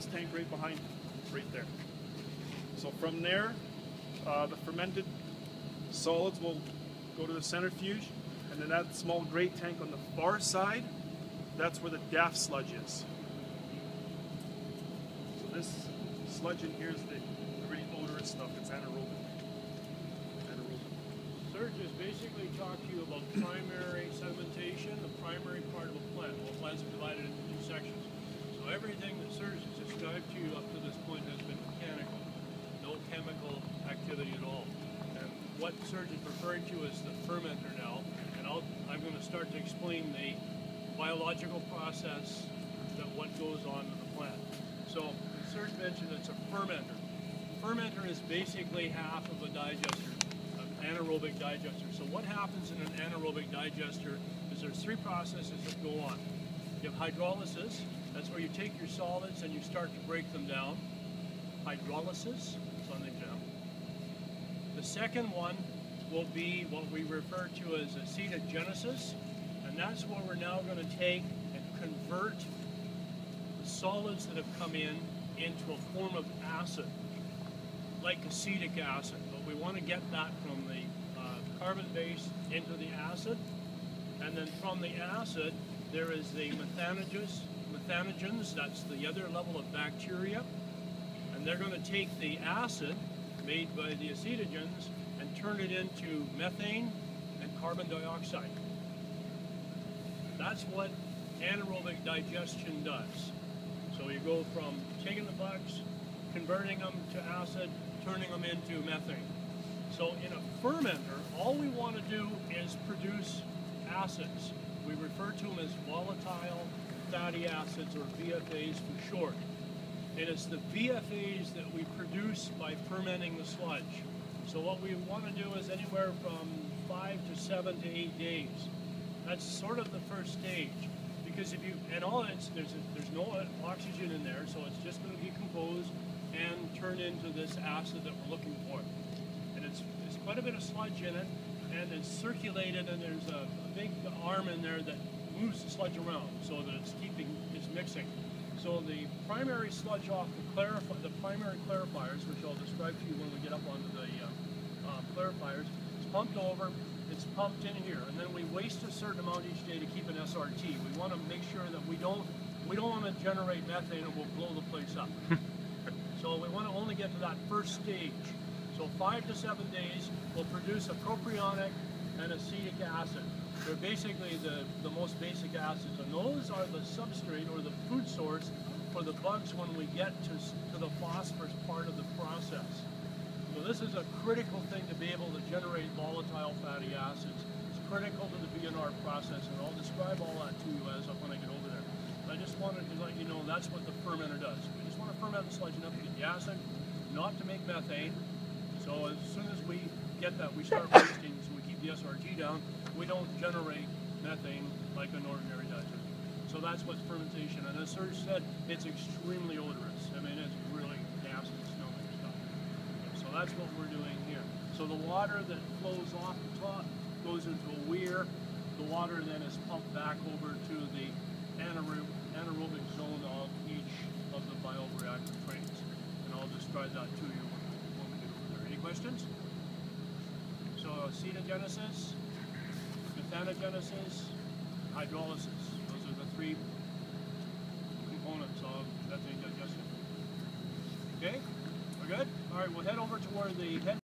this tank right behind, right there. So from there, the fermented solids will go to the centrifuge, and then that small gray tank on the far side, that's where the DAF sludge is. So this sludge in here is the really odorous stuff. It's anaerobic. Serge has basically talked to you about primary sedimentation, the primary part of a plant. Well, plants are divided into two sections. So everything that Serge has described to you up to this point has been mechanical, no chemical activity at all. And what Serge is referring to is the fermenter now, and I'm going to start to explain the biological process that what goes on in the plant. So Serge mentioned it's a fermenter. Fermenter is basically half of a digester. Anaerobic digester. So what happens in an anaerobic digester is there's three processes that go on. You have hydrolysis, that's where you take your solids and you start to break them down. Hydrolysis is an example. The second one will be what we refer to as acetogenesis, and that's where we're now going to take and convert the solids that have come in into a form of acid, like acetic acid. We want to get that from the carbon base into the acid, and then from the acid there is the methanogens, that's the other level of bacteria, and they're going to take the acid made by the acetogens and turn it into methane and carbon dioxide. That's what anaerobic digestion does. So you go from taking the bugs, converting them to acid, turning them into methane. So in a fermenter, all we want to do is produce acids. We refer to them as volatile fatty acids, or VFAs for short. And it's the VFAs that we produce by fermenting the sludge. So what we want to do is anywhere from 5 to 7 to 8 days. That's sort of the first stage. Because if you, and all it's, there's no oxygen in there, so it's just going to decompose and turn into this acid that we're looking for. And it's quite a bit of sludge in it, and it's circulated, and there's a big arm in there that moves the sludge around so that it's mixing. So the primary sludge off the primary clarifiers, which I'll describe to you when we get up onto the clarifiers, is pumped over, it's pumped in here, and then we waste a certain amount each day to keep an SRT. We want to make sure that we don't want to generate methane and we'll blow the place up. So we want to only get to that first stage. So 5 to 7 days will produce a propionic and acetic acid. They're basically the most basic acids, and those are the substrate or the food source for the bugs when we get to the phosphorus part of the process. So this is a critical thing to be able to generate volatile fatty acids. It's critical to the VNR process, and I'll describe all that to you when I get over there. But I just wanted to let you know that's what the fermenter does. We just want to ferment the sludge enough to get the acid, not to make methane. So as soon as we get that, we start roasting, so we keep the SRT down. We don't generate methane like an ordinary digester. So that's what fermentation, and as Serge said, it's extremely odorous. I mean, it's really nasty smelling stuff. So that's what we're doing here. So the water that flows off the top goes into a weir. The water then is pumped back over to the anaerobic zone of each of the bioreactor trains. And I'll describe that to you when we get over there. Any questions? So acetogenesis, methanogenesis, hydrolysis. Those are the three components of methane digestion. Okay? We're good? All right, we'll head over to where the head